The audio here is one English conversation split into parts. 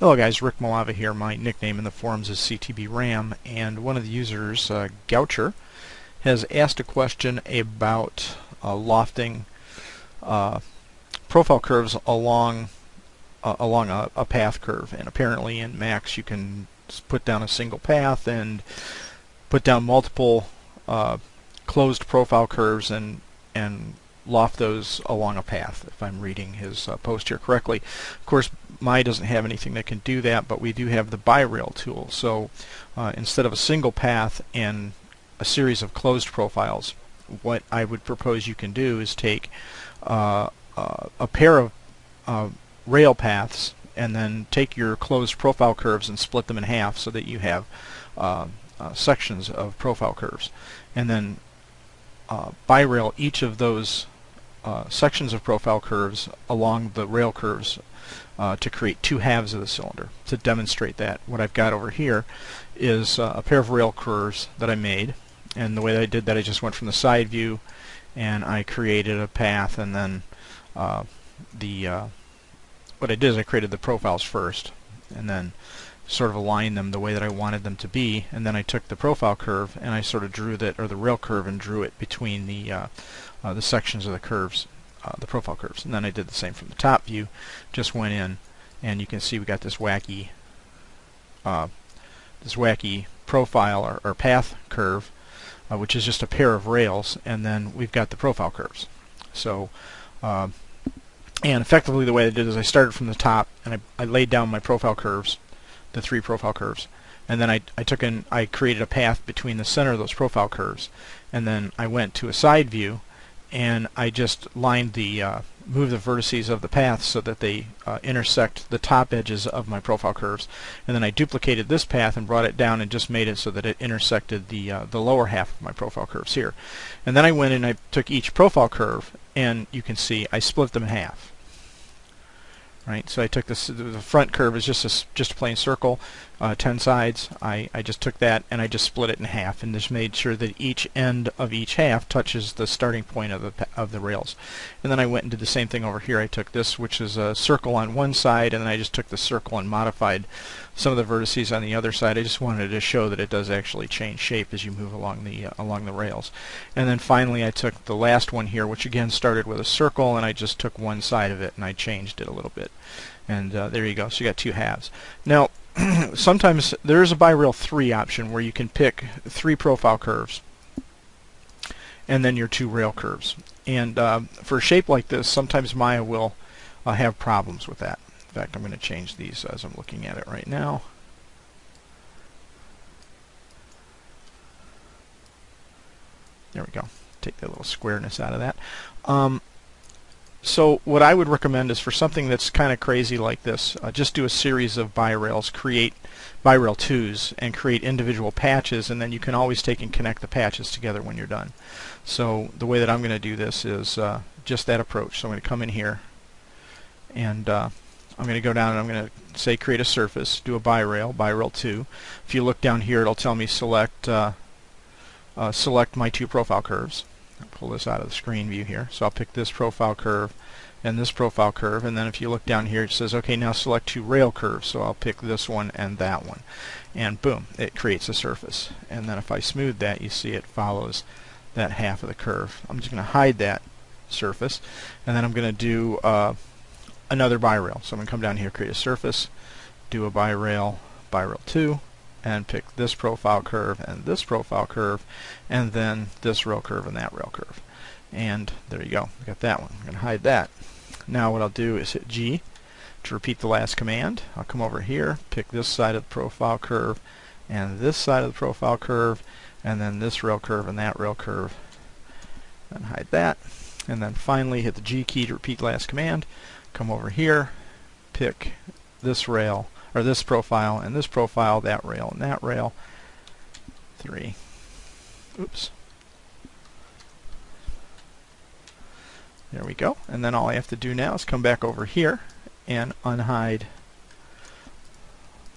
Hello guys, Rick Malava here. My nickname in the forums is CTBRAM, and one of the users, Goucher, has asked a question about lofting profile curves along a path curve. And apparently in Max you can put down a single path and put down multiple closed profile curves and loft those along a path, if I'm reading his post here correctly. Of course, Mai doesn't have anything that can do that, but we do have the birail tool. So instead of a single path and a series of closed profiles, what I would propose you can do is take a pair of rail paths and then take your closed profile curves and split them in half so that you have sections of profile curves, and then birail each of those sections of profile curves along the rail curves to create two halves of the cylinder. To demonstrate that, what I've got over here is a pair of rail curves that I made, and the way that I did that, I just went from the side view and I created a path, and then what I did is I created the profiles first and then sort of aligned them the way that I wanted them to be, and then I took the profile curve and I sort of drew that, or the rail curve, and drew it between the sections of the curves, the profile curves. And then I did the same from the top view, just went in, and you can see we got this wacky profile or path curve, which is just a pair of rails, and then we've got the profile curves. So and effectively the way I did is I started from the top and I laid down my profile curves, the three profile curves, and then I created a path between the center of those profile curves, and then I went to a side view and I just lined moved the vertices of the path so that they intersect the top edges of my profile curves, and then I duplicated this path and brought it down and just made it so that it intersected the lower half of my profile curves here. And then I went and I took each profile curve, and you can see I split them in half. Right, so I took the front curve is just a plain circle, 10 sides. I just took that and I just split it in half, and just made sure that each end of each half touches the starting point of the rails. And then I went and did the same thing over here. I took this, which is a circle on one side, and then I just took the circle and modified some of the vertices on the other side. I just wanted to show that it does actually change shape as you move along the rails. And then finally I took the last one here, which again started with a circle, and I just took one side of it and I changed it a little bit. And there you go. So you got two halves. Now sometimes there is a birail 3 option where you can pick 3 profile curves and then your 2 rail curves. And for a shape like this, sometimes Maya will have problems with that. In fact, I'm going to change these as I'm looking at it right now. There we go. Take that little squareness out of that. So what I would recommend is, for something that's kind of crazy like this, just do a series of birails, create birail 2s, and create individual patches, and then you can always take and connect the patches together when you're done. So the way that I'm going to do this is just that approach. So I'm going to come in here, and I'm going to go down and I'm going to say create a surface, do a birail 2. If you look down here, it'll tell me select my 2 profile curves. I'll pull this out of the screen view here. So I'll pick this profile curve and this profile curve, and then if you look down here, it says, okay, now select 2 rail curves. So I'll pick this one and that one, and boom, it creates a surface. And then if I smooth that, you see it follows that half of the curve. I'm just going to hide that surface, and then I'm going to do another birail. So I'm going to come down here, create a surface, do a birail 2, and pick this profile curve and this profile curve, and then this rail curve and that rail curve. And there you go. We got that one. I'm going to hide that. Now what I'll do is hit G to repeat the last command. I'll come over here, pick this side of the profile curve and this side of the profile curve, and then this rail curve and that rail curve, and hide that. And then finally hit the G key to repeat the last command. Come over here, pick this rail, or this profile and this profile, that rail and that rail, 3. Oops. There we go. And then all I have to do now is come back over here and unhide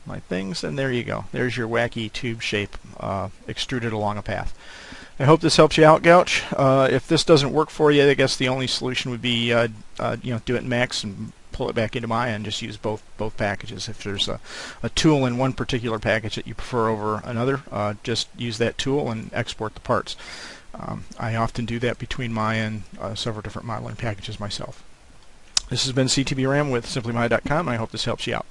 my things, and there you go. There's your wacky tube shape extruded along a path. I hope this helps you out, Gouch. If this doesn't work for you, I guess the only solution would be do it in Max and pull it back into Maya and just use both packages. If there's a tool in one particular package that you prefer over another, just use that tool and export the parts. I often do that between Maya and several different modeling packages myself. This has been CTB RAM with simplymaya.com, and I hope this helps you out.